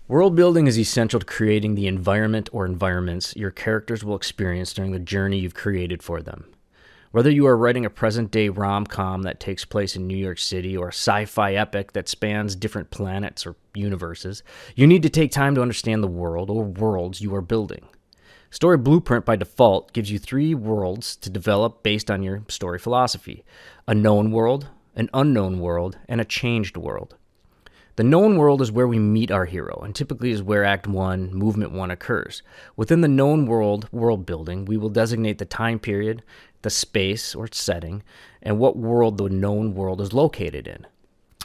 World building is essential to creating the environment or environments your characters will experience during the journey you've created for them. Whether you are writing a present-day rom-com that takes place in New York City or a sci-fi epic that spans different planets or universes, you need to take time to understand the world or worlds you are building. Story Blūprint by default gives you 3 worlds to develop based on your story philosophy: a known world, an unknown world, and a changed world. The known world is where we meet our hero, and typically is where Act 1, Movement 1 occurs. Within the known world building, we will designate the time period, the space or setting, and what world the known world is located in.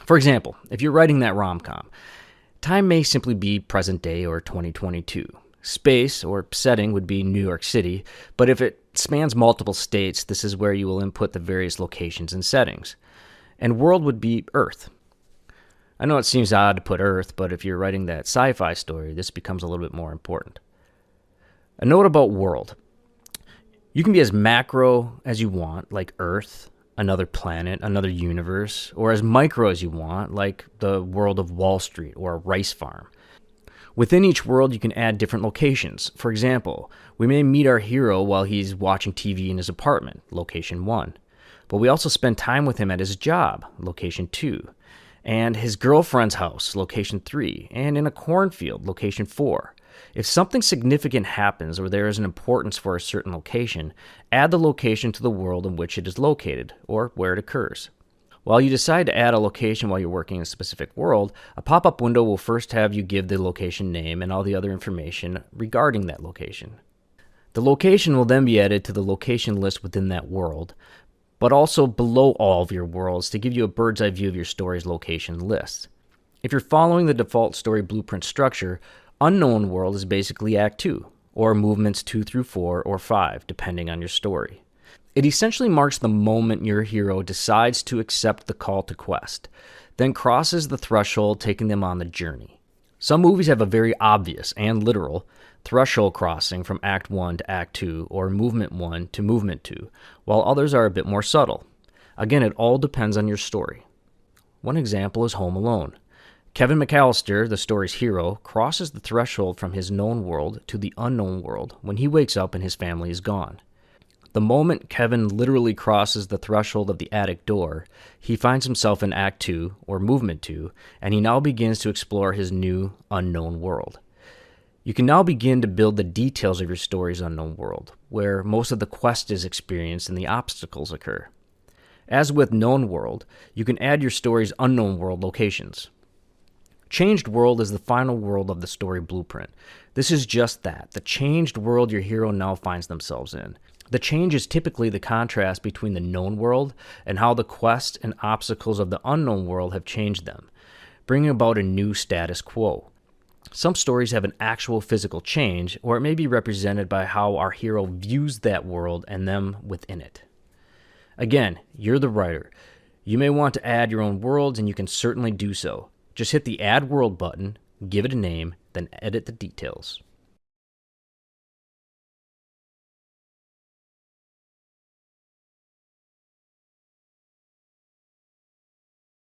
For example, if you're writing that rom-com, time may simply be present day or 2022. Space or setting would be New York City, but if it spans multiple states, this is where you will input the various locations and settings. And world would be Earth. I know it seems odd to put Earth, but if you're writing that sci-fi story, this becomes a little bit more important. A note about world. You can be as macro as you want, like Earth, another planet, another universe, or as micro as you want, like the world of Wall Street or a rice farm. Within each world, you can add different locations. For example, we may meet our hero while he's watching TV in his apartment, location 1. But we also spend time with him at his job, location 2. And his girlfriend's house, location 3, and in a cornfield, location 4. If something significant happens or there is an importance for a certain location, add the location to the world in which it is located, or where it occurs. While you decide to add a location while you're working in a specific world, a pop-up window will first have you give the location name and all the other information regarding that location. The location will then be added to the location list within that world, but also below all of your worlds to give you a bird's eye view of your story's location list. If you're following the default story Blūprint structure, unknown world is basically Act 2, or movements 2 through 4 or 5, depending on your story. It essentially marks the moment your hero decides to accept the call to quest, then crosses the threshold, taking them on the journey. Some movies have a very obvious and literal threshold crossing from Act 1 to Act 2 or Movement 1 to Movement 2, while others are a bit more subtle. Again, it all depends on your story. One example is Home Alone. Kevin McAllister, the story's hero, crosses the threshold from his known world to the unknown world when he wakes up and his family is gone. The moment Kevin literally crosses the threshold of the attic door, he finds himself in Act 2 or Movement 2, and he now begins to explore his new unknown world. You can now begin to build the details of your story's unknown world, where most of the quest is experienced and the obstacles occur. As with known world, you can add your story's unknown world locations. Changed world is the final world of the story Blūprint. This is just that, the changed world your hero now finds themselves in. The change is typically the contrast between the known world and how the quest and obstacles of the unknown world have changed them, bringing about a new status quo. Some stories have an actual physical change, or it may be represented by how our hero views that world and them within it. Again, you're the writer. You may want to add your own worlds, and you can certainly do so. Just hit the Add World button, give it a name, then edit the details.